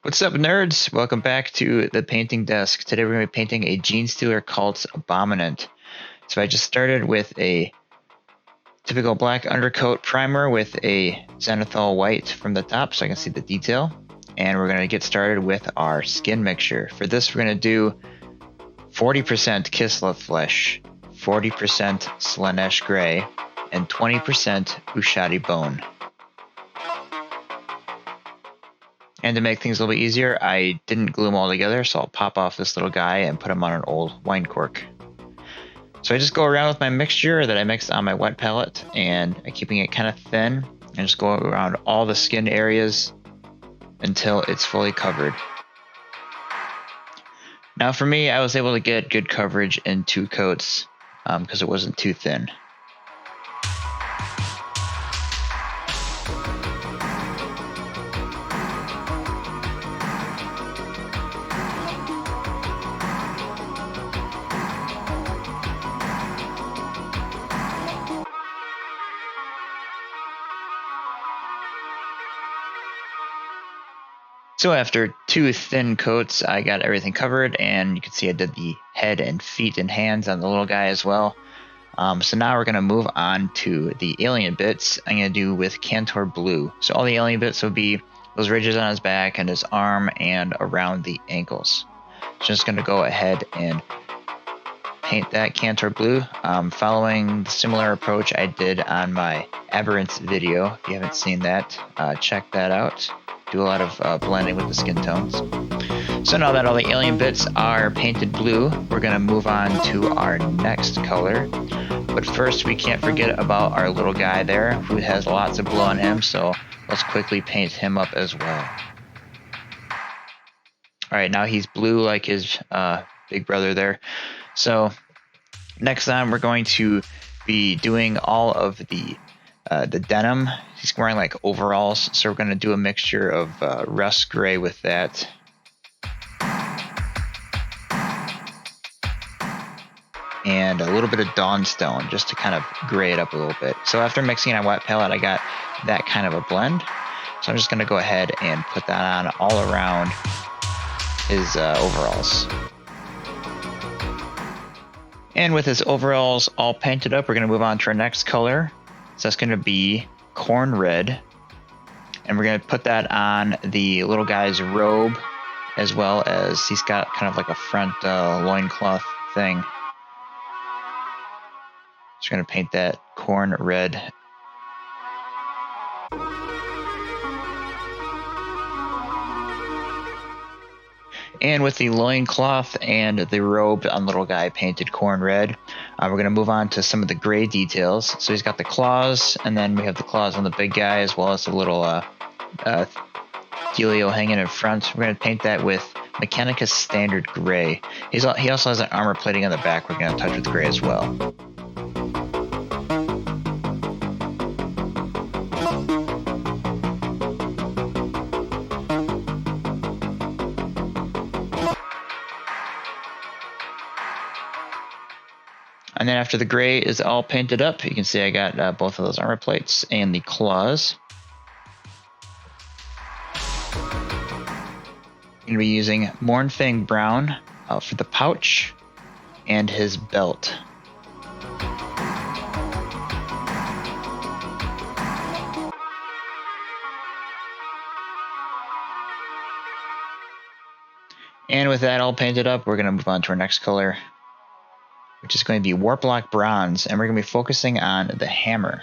What's up, nerds? Welcome back to the painting desk. Today we're going to be painting a Genestealer Cult Abominant. So I just started with a typical black undercoat primer with a zenithal white from the top so I can see the detail. And we're going to get started with our skin mixture. For this we're going to do 40% Kislev flesh, 40% Slaanesh gray, and 20% Ushadi bone. And to make things a little bit easier, I didn't glue them all together, so I'll pop off this little guy and put him on an old wine cork. So I just go around with my mixture that I mixed on my wet palette, and I'm keeping it kind of thin, and just go around all the skin areas until it's fully covered. Now for me, I was able to get good coverage in 2 coats because it wasn't too thin. So after 2 thin coats, I got everything covered, and you can see I did the head and feet and hands on the little guy as well. So now we're going to move on to the alien bits. I'm going to do with Cantor Blue. So all the alien bits will be those ridges on his back and his arm and around the ankles. So just going to go ahead and paint that Cantor Blue, following the similar approach I did on my Aberrant video. If you haven't seen that, check that out. Do a lot of blending with the skin tones. So now that all the alien bits are painted blue, we're going to move on to our next color. But first, we can't forget about our little guy there, who has lots of blue on him, so let's quickly paint him up as well. Alright, now he's blue like his big brother there. So next time we're going to be doing all of the denim. He's wearing like overalls, so we're going to do a mixture of rust gray with that. And a little bit of Dawnstone just to kind of gray it up a little bit. So after mixing on wet palette, I got that kind of a blend. So I'm just going to go ahead and put that on all around his overalls. And with his overalls all painted up, we're going to move on to our next color. So that's going to be corn red. And we're going to put that on the little guy's robe, as well as he's got kind of like a front loincloth thing. Just going to paint that corn red. And with the loincloth and the robe on little guy painted corn red, we're going to move on to some of the gray details. So he's got the claws, and then we have the claws on the big guy, as well as the little dealio hanging in front. We're going to paint that with Mechanicus Standard Gray. He also has an armor plating on the back we're going to touch with gray as well. And then after the gray is all painted up, you can see I got both of those armor plates and the claws. I'm going to be using Mournfang Brown for the pouch and his belt. And with that all painted up, we're going to move on to our next color, which is going to be Warplock Bronze, and we're going to be focusing on the hammer.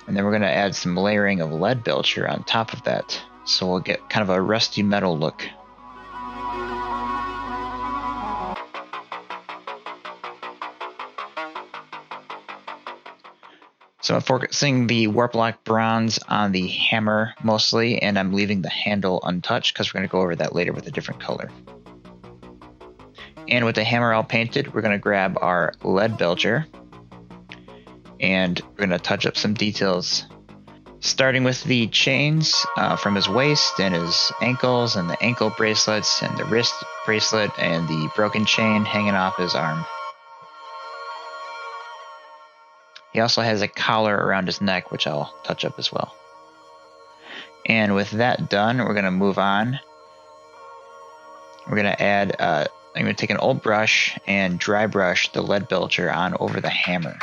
And then we're going to add some layering of lead belcher on top of that, so we'll get kind of a rusty metal look. So I'm focusing the Warplock Bronze on the hammer mostly, and I'm leaving the handle untouched because we're going to go over that later with a different color. And with the hammer all painted, we're going to grab our lead belcher, and we're going to touch up some details, starting with the chains from his waist and his ankles, and the ankle bracelets and the wrist bracelet and the broken chain hanging off his arm. He also has a collar around his neck, which I'll touch up as well. And with that done, we're going to move on. We're going to add, I'm going to take an old brush and dry brush the lead belcher on over the hammer.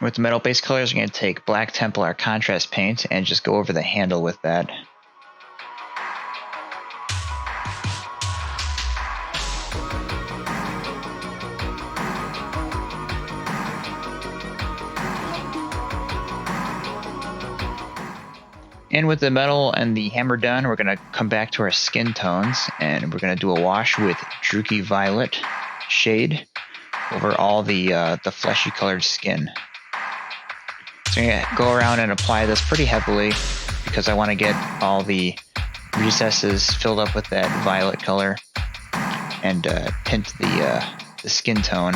With the metal base colors, we're going to take Black Templar contrast paint and just go over the handle with that. And with the metal and the hammer done, we're going to come back to our skin tones, and we're going to do a wash with Druchii Violet shade over all the fleshy colored skin. So I'm going to go around and apply this pretty heavily because I want to get all the recesses filled up with that violet color and tint the skin tone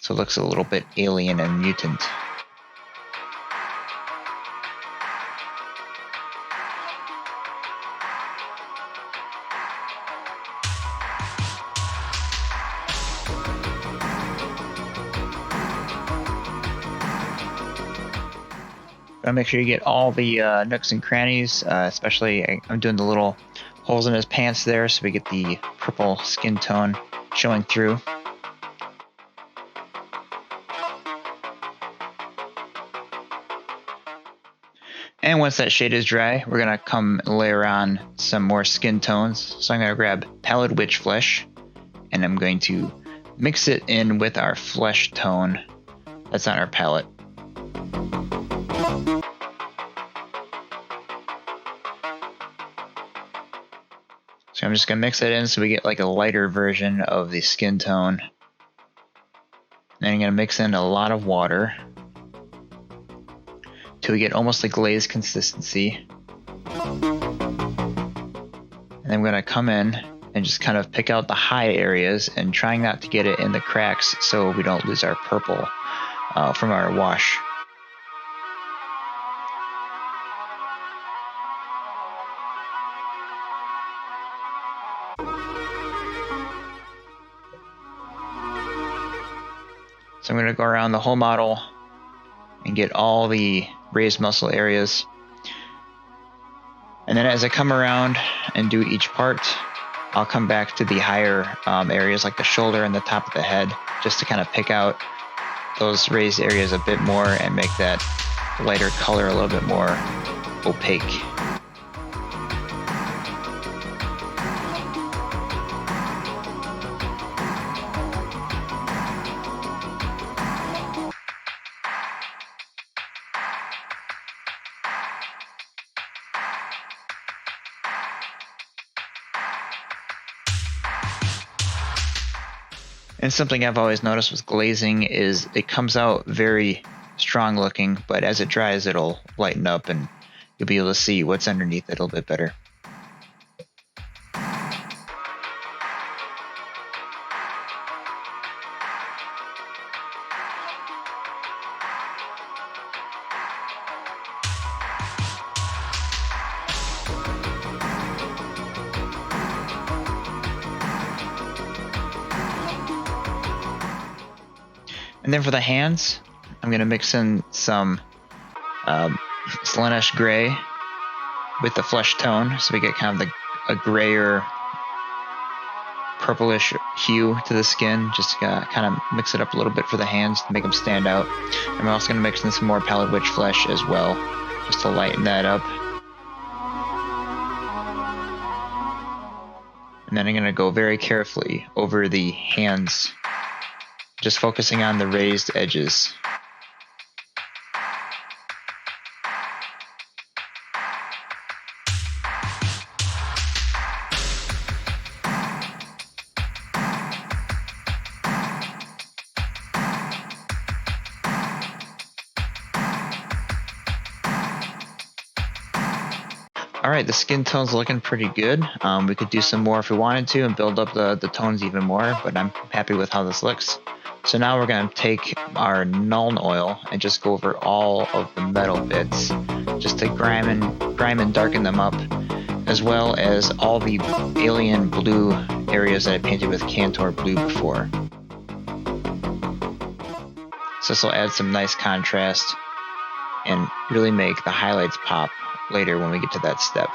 so it looks a little bit alien and mutant. Make sure you get all the nooks and crannies, especially I'm doing the little holes in his pants there so we get the purple skin tone showing through. And once that shade is dry, we're going to come layer on some more skin tones. So I'm going to grab Pallid Witch Flesh, and I'm going to mix it in with our flesh tone that's on our palette. So I'm just going to mix it in so we get like a lighter version of the skin tone. Then I'm going to mix in a lot of water till we get almost a glazed consistency. And then we're going to come in and just kind of pick out the high areas and trying not to get it in the cracks so we don't lose our purple from our wash. So I'm going to go around the whole model and get all the raised muscle areas. And then as I come around and do each part, I'll come back to the higher areas like the shoulder and the top of the head just to kind of pick out those raised areas a bit more and make that lighter color a little bit more opaque. And something I've always noticed with glazing is it comes out very strong looking, but as it dries it'll lighten up and you'll be able to see what's underneath it a little bit better. And then for the hands, I'm going to mix in some Slaanesh Gray with the flesh tone, so we get kind of a grayer, purplish hue to the skin, just to kind of mix it up a little bit for the hands to make them stand out. And we're also going to mix in some more Pallid Witch Flesh as well, just to lighten that up. And then I'm going to go very carefully over the hands, just focusing on the raised edges. Alright, the skin tone's looking pretty good. We could do some more if we wanted to and build up the tones even more, but I'm happy with how this looks. So now we're going to take our Nuln oil and just go over all of the metal bits, just to grime and darken them up, as well as all the alien blue areas that I painted with Cantor blue before. So this will add some nice contrast and really make the highlights pop later when we get to that step.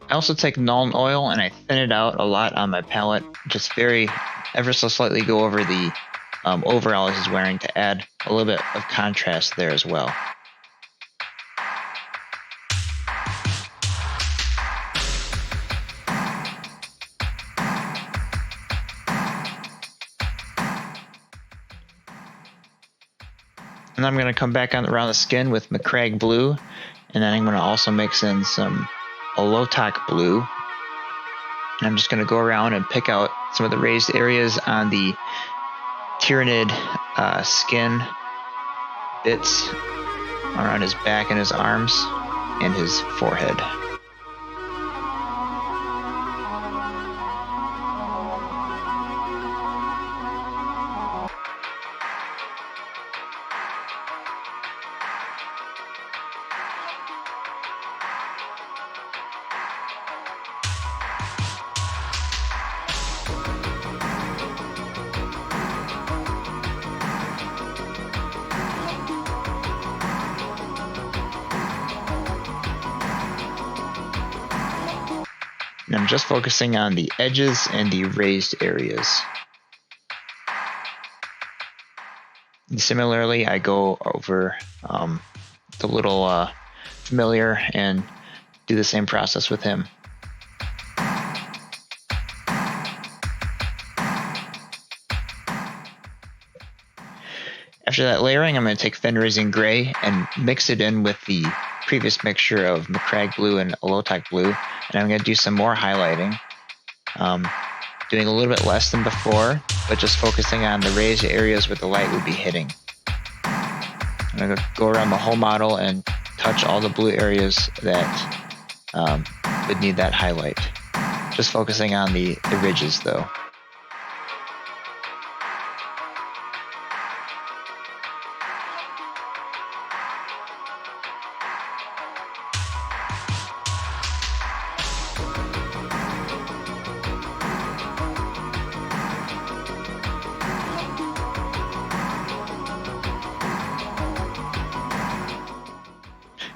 I also take Nuln oil and I thin it out a lot on my palette, just ever so slightly go over the overalls he's wearing to add a little bit of contrast there as well. And then I'm going to come back around the skin with Macragge blue, and then I'm going to also mix in some Olotok blue. And I'm just going to go around and pick out some of the raised areas on the Tyranid skin bits around his back and his arms and his forehead. And I'm just focusing on the edges and the raised areas. And similarly, I go over the little familiar and do the same process with him. After that layering, I'm going to take Fenrisian Gray and mix it in with the previous mixture of Macragge blue and Olotok blue, and I'm going to do some more highlighting, doing a little bit less than before, but just focusing on the raised areas where the light would be hitting. I'm going to go around the whole model and touch all the blue areas that would need that highlight. Just focusing on the ridges though.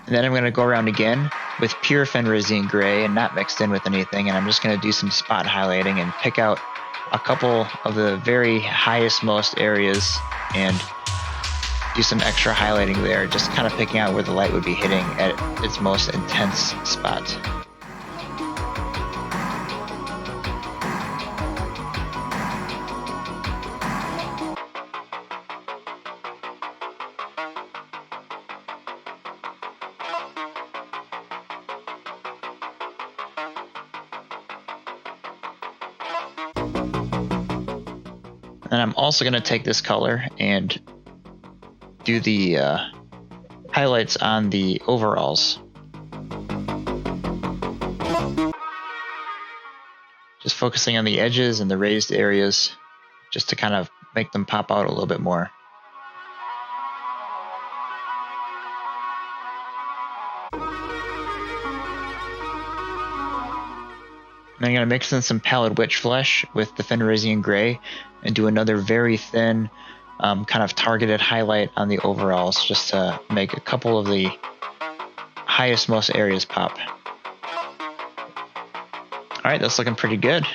And then I'm going to go around again with pure Fenrisian Gray and not mixed in with anything, and I'm just going to do some spot highlighting and pick out a couple of the very highest most areas and do some extra highlighting there, just kind of picking out where the light would be hitting at its most intense spot. And I'm also going to take this color and do the highlights on the overalls. Just focusing on the edges and the raised areas, just to kind of make them pop out a little bit more. And I'm going to mix in some Pallid Witch Flesh with the Fenrisian Gray and do another very thin kind of targeted highlight on the overalls, just to make a couple of the highest most areas pop. Alright, that's looking pretty good.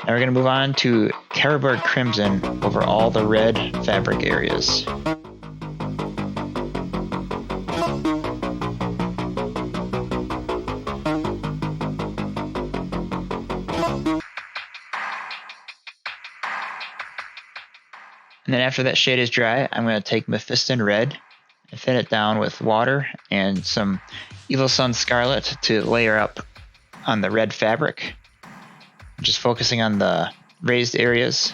Now we're going to move on to Terrorboard Crimson over all the red fabric areas. And then after that shade is dry, I'm going to take Mephiston Red and thin it down with water and some Evil Sun Scarlet to layer up on the red fabric. Just focusing on the raised areas.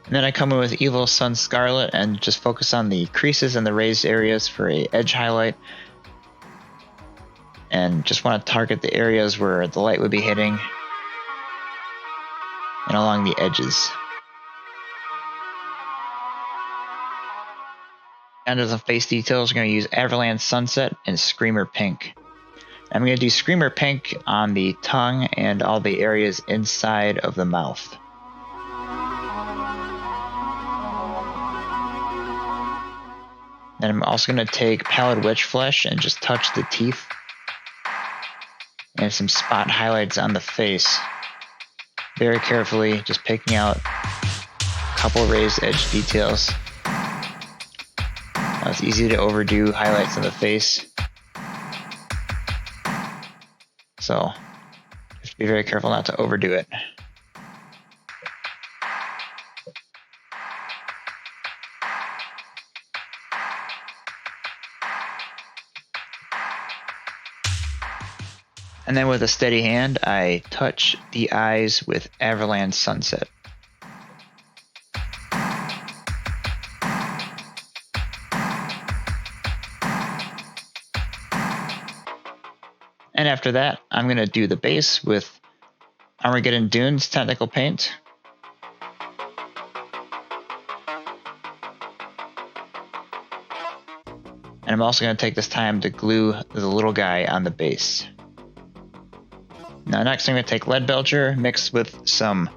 And then I come in with Evil Sun Scarlet and just focus on the creases and the raised areas for a edge highlight. And just want to target the areas where the light would be hitting and along the edges. Down to the face details, we're going to use Everland Sunset and Screamer Pink. I'm going to do Screamer Pink on the tongue and all the areas inside of the mouth. Then I'm also going to take Pallid Witch Flesh and just touch the teeth and some spot highlights on the face. Very carefully, just picking out a couple raised edge details. Now it's easy to overdo highlights on the face, so you have to be very careful not to overdo it. And then with a steady hand, I touch the eyes with Everland Sunset. And after that, I'm going to do the base with Armageddon Dunes Technical Paint. And I'm also going to take this time to glue the little guy on the base. Now next I'm going to take Lead Belcher mixed with some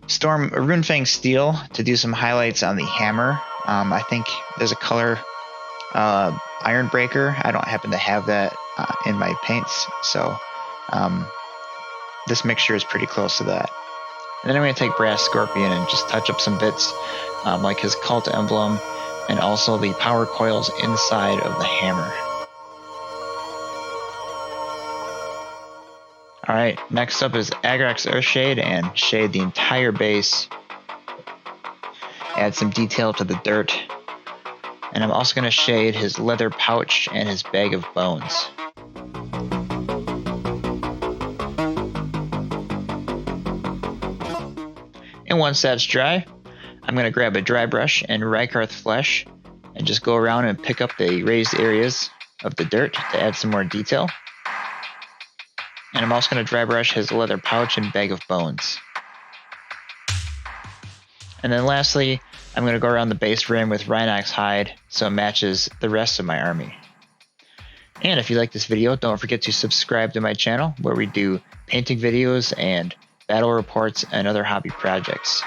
Runefang Steel to do some highlights on the hammer. I think there's a color Iron Breaker. I don't happen to have that in my paints, so this mixture is pretty close to that. And then I'm going to take Brass Scorpion and just touch up some bits like his cult emblem and also the power coils inside of the hammer. Alright, next up is Agrax Earthshade and shade the entire base. Add some detail to the dirt. And I'm also going to shade his leather pouch and his bag of bones. And once that's dry, I'm going to grab a dry brush and Rykarth Flesh and just go around and pick up the raised areas of the dirt to add some more detail. And I'm also going to dry brush his leather pouch and bag of bones. And then lastly, I'm going to go around the base rim with Rhinox Hide so it matches the rest of my army. And if you like this video, don't forget to subscribe to my channel where we do painting videos and battle reports and other hobby projects.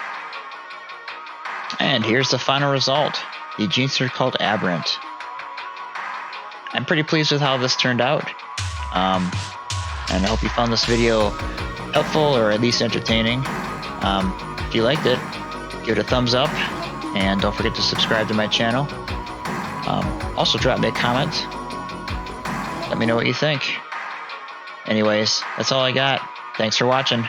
And here's the final result, the Genestealer Cult Abominant. I'm pretty pleased with how this turned out. And I hope you found this video helpful or at least entertaining. If you liked it, give it a thumbs up and don't forget to subscribe to my channel. Also drop me a comment. Let me know what you think. Anyways, that's all I got. Thanks for watching.